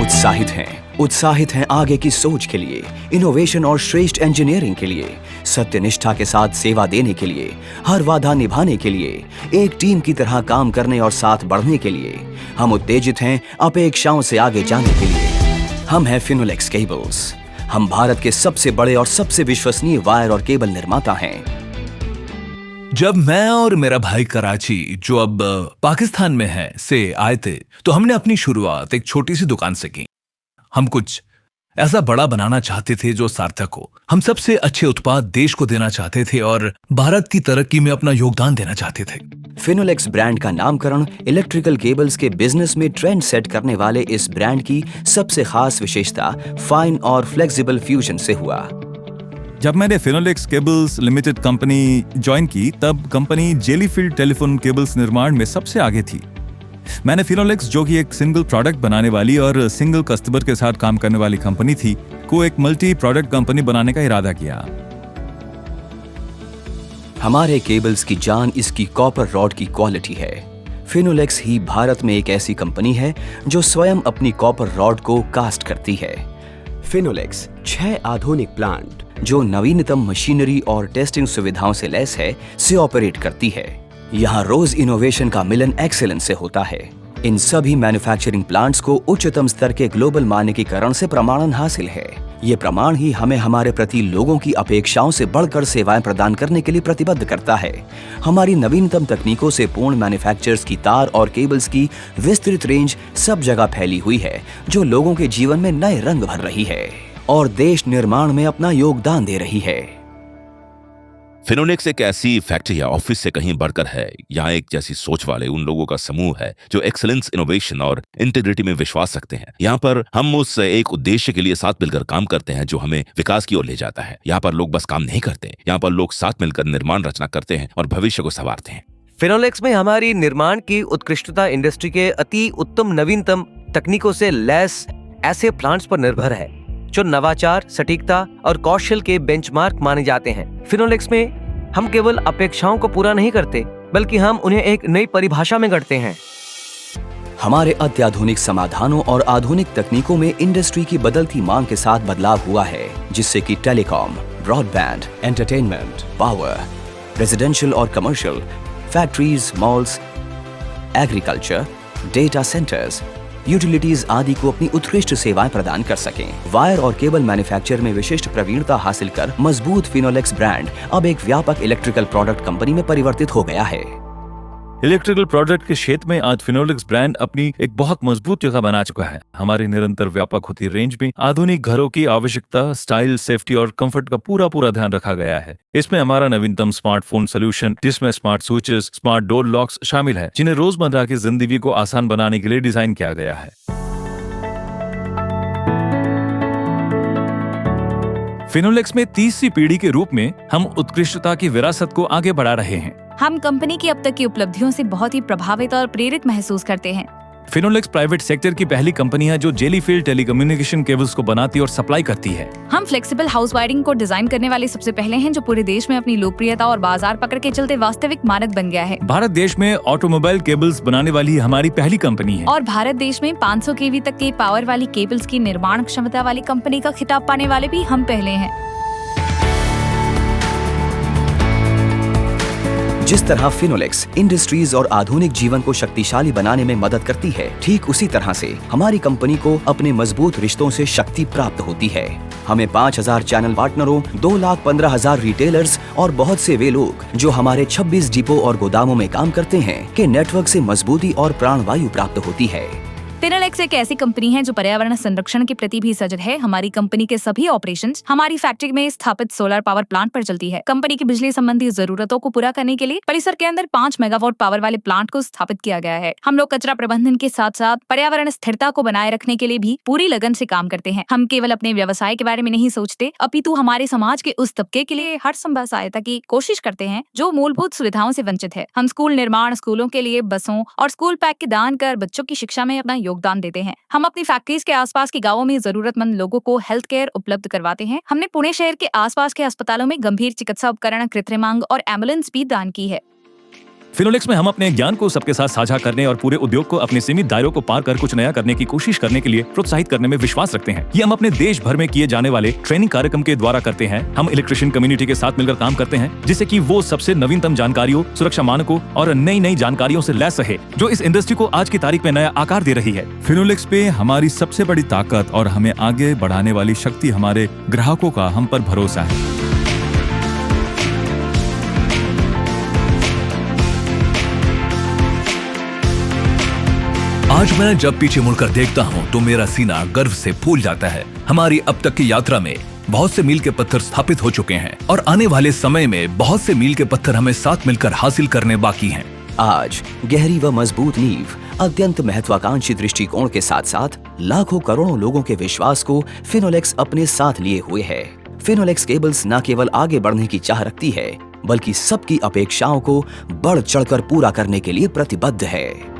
उत्साहित हैं आगे की सोच के लिए, इनोवेशन और श्रेष्ठ इंजीनियरिंग के लिए, सत्यनिष्ठा के साथ सेवा देने के लिए, हर वादा निभाने के लिए, एक टीम की तरह काम करने और साथ बढ़ने के लिए। हम उत्तेजित हैं अपेक्षाओं से आगे जाने के लिए। हम हैं फिनोलेक्स केबल्स। हम भारत के सबसे बड़े और सबसे विश्वसनीय वायर और केबल निर्माता हैं। जब मैं और मेरा भाई कराची, जो अब पाकिस्तान में है, से आए थे, तो हमने अपनी शुरुआत एक छोटी सी दुकान से की। हम कुछ ऐसा बड़ा बनाना चाहते थे जो सार्थक हो। हम सबसे अच्छे उत्पाद देश को देना चाहते थे और भारत की तरक्की में अपना योगदान देना चाहते थे। फिनोलेक्स ब्रांड का नामकरण इलेक्ट्रिकल केबल्स के बिजनेस में ट्रेंड सेट करने वाले इस ब्रांड की सबसे खास विशेषता फाइन और फ्लेक्सिबल फ्यूजन से हुआ। जब मैंने Finolex cables limited company join की, तब कंपनी जेलीफील्ड टेलीफोन केबल्स निर्माण में सबसे आगे थी। मैंने फिनोलेक्स, जो कि एक सिंगल प्रोडक्ट बनाने वाली और सिंगल कस्टमर के साथ काम करने वाली कंपनी थी, को एक मल्टी प्रोडक्ट कंपनी बनाने का इरादा किया। हमारे केबल्स की जान इसकी कॉपर रॉड की क्वालिटी है। फिनोलेक्स ही भारत में एक ऐसी कंपनी है जो स्वयं अपनी कॉपर रॉड को कास्ट करती है। फिनोलेक्स 6 आधुनिक प्लांट जो नवीनतम मशीनरी और टेस्टिंग सुविधाओं से लैस है, से ऑपरेट करती है। यहाँ रोज इनोवेशन का मिलन एक्सेलेंस से होता है। इन सभी मैन्युफैक्चरिंग प्लांट्स को उच्चतम स्तर के ग्लोबल मानकीकरण से प्रमाणन हासिल है। ये प्रमाण ही हमें हमारे प्रति लोगों की अपेक्षाओं से बढ़कर सेवाएं प्रदान करने के लिए प्रतिबद्ध करता है। हमारी नवीनतम तकनीकों से पूर्ण मैन्युफैक्चरर्स की तार और केबल्स की विस्तृत रेंज सब जगह फैली हुई है, जो लोगों के जीवन में नए रंग भर रही है और देश निर्माण में अपना योगदान दे रही है। फिनोलेक्स एक ऐसी फैक्ट्री या ऑफिस से कहीं बढ़कर है। यहाँ एक जैसी सोच वाले उन लोगों का समूह है जो एक्सीलेंस, इनोवेशन और इंटीग्रिटी में विश्वास रखते हैं। यहाँ पर हम उस एक उद्देश्य के लिए साथ मिलकर काम करते हैं जो हमें विकास की ओर ले जाता है। यहाँ पर लोग बस काम नहीं करते, यहाँ पर लोग साथ मिलकर निर्माण रचना करते हैं और भविष्य को संवारते हैं। फिनोलेक्स में हमारी निर्माण की उत्कृष्टता इंडस्ट्री के अति उत्तम नवीनतम तकनीकों से लैस ऐसे प्लांट्स पर निर्भर है जो नवाचार, सटीकता और कौशल के बेंचमार्क माने जाते हैं। फिनोलेक्स में हम केवल अपेक्षाओं को पूरा नहीं करते, बल्कि हम उन्हें एक नई परिभाषा में गढ़ते हैं। हमारे अत्याधुनिक समाधानों और आधुनिक तकनीकों में इंडस्ट्री की बदलती मांग के साथ बदलाव हुआ है, जिससे कि telecom, broadband, entertainment, power, residential और commercial, factories, malls, agriculture, data centres, utilities आदि को अपनी उत्कृष्ट सेवाएं प्रदान कर सकें। वायर और केबल मैन्युफैक्चर में विशिष्ट प्रवीणता हासिल कर मजबूत फिनोलेक्स ब्रांड अब एक व्यापक इलेक्ट्रिकल प्रोडक्ट कंपनी में परिवर्तित हो गया है। इलेक्ट्रिकल प्रोडक्ट के क्षेत्र में आज फिनोलेक्स ब्रांड अपनी एक बहुत मजबूत जगह बना चुका है। हमारी निरंतर व्यापक होती रेंज में आधुनिक घरों की आवश्यकता, स्टाइल, सेफ्टी और कंफर्ट का पूरा ध्यान रखा गया है। इसमें हमारा नवीनतम स्मार्टफोन सोल्यूशन, जिसमें smart switches, smart door locks शामिल है, जिन्हें रोजमर्रा की जिंदगी को आसान बनाने के लिए डिजाइन किया गया है। फिनोलेक्स में तीसरी पीढ़ी के रूप में हम उत्कृष्टता की विरासत को आगे बढ़ा रहे हैं। हम कंपनी की अब तक की उपलब्धियों से बहुत ही प्रभावित और प्रेरित महसूस करते हैं। फिनोलेक्स प्राइवेट सेक्टर की पहली कंपनी है जो जेलीफील्ड टेलीकम्युनिकेशन केबल्स को बनाती और सप्लाई करती है। हम फ्लेक्सिबल हाउस वायरिंग को डिजाइन करने वाले सबसे पहले हैं, जो पूरे देश में अपनी लोकप्रियता और बाजार पकड़ के चलते वास्तविक मानक बन गया है। भारत देश में ऑटोमोबाइल केबल्स बनाने वाली हमारी पहली कंपनी है और भारत देश में 500 केवी तक के पावर वाली केबल्स की निर्माण क्षमता वाली कंपनी का खिताब पाने वाले भी हम पहले हैं। जिस तरह फिनोलेक्स इंडस्ट्रीज और आधुनिक जीवन को शक्तिशाली बनाने में मदद करती है, ठीक उसी तरह से हमारी कंपनी को अपने मजबूत रिश्तों से शक्ति प्राप्त होती है। हमें 5000 चैनल पार्टनरों, 2,15,000 रिटेलर्स और बहुत से वे लोग जो हमारे 26 डिपो और गोदामों में काम करते हैं के नेटवर्क से मजबूती और प्राणवायु प्राप्त होती है। फिनोलेक्स एक ऐसी कंपनी है जो पर्यावरण संरक्षण के प्रति भी सजग है। हमारी कंपनी के सभी ऑपरेशंस हमारी फैक्ट्री में स्थापित सोलर पावर प्लांट पर चलती है। कंपनी की बिजली संबंधी जरूरतों को पूरा करने के लिए परिसर के अंदर 5 मेगावाट पावर वाले प्लांट को स्थापित किया गया है। हम लोग कचरा प्रबंधन के साथ साथ पर्यावरण स्थिरता को बनाए रखने के लिए भी पूरी लगन से काम करते हैं। हम केवल अपने व्यवसाय के बारे में नहीं सोचते, अपितु हमारे समाज के उस तबके के लिए हर संभव सहायता की कोशिश करते हैं जो मूलभूत सुविधाओं से वंचित है। हम स्कूल निर्माण, स्कूलों के लिए बसों और स्कूल बैग के दान कर बच्चों की शिक्षा में अपना योगदान देते हैं। हम अपनी फैक्ट्रीज के आसपास के गांवों में जरूरतमंद लोगों को हेल्थ केयर उपलब्ध करवाते हैं। हमने पुणे शहर के आसपास के अस्पतालों में गंभीर चिकित्सा उपकरण, कृत्रिम अंग और एम्बुलेंस भी दान की है। फिनोलेक्स में हम अपने ज्ञान को सबके साथ साझा करने और पूरे उद्योग को अपने सीमित दायरों को पार कर कुछ नया करने की कोशिश करने के लिए प्रोत्साहित करने में विश्वास रखते हैं। ये हम अपने देश भर में किए जाने वाले ट्रेनिंग कार्यक्रम के द्वारा करते हैं। हम इलेक्ट्रिशियन कम्युनिटी के साथ मिलकर काम करते हैं जिससे कि वो सबसे नवीनतम जानकारियों, सुरक्षा मानकों और नई जानकारियों से लैस रहे, जो इस इंडस्ट्री को आज की तारीख में नया आकार दे रही है। फिनोलेक्स पे हमारी सबसे बड़ी ताकत और हमें आगे बढ़ाने वाली शक्ति हमारे ग्राहकों का हम पर भरोसा है। आज मैं जब पीछे मुड़कर देखता हूं तो मेरा सीना गर्व से फूल जाता है। हमारी अब तक की यात्रा में बहुत से मील के पत्थर स्थापित हो चुके हैं और आने वाले समय में बहुत से मील के पत्थर हमें साथ मिलकर हासिल करने बाकी हैं। आज गहरी व मजबूत नींव, अत्यंत महत्वाकांक्षी दृष्टिकोण के साथ साथ लाखों करोड़ों लोगों के विश्वास को फिनोलेक्स अपने साथ लिए हुए है। फिनोलेक्स केबल्स न केवल आगे बढ़ने की चाह रखती है, बल्कि सबकी अपेक्षाओं को बढ़ चढ़कर पूरा करने के लिए प्रतिबद्ध है।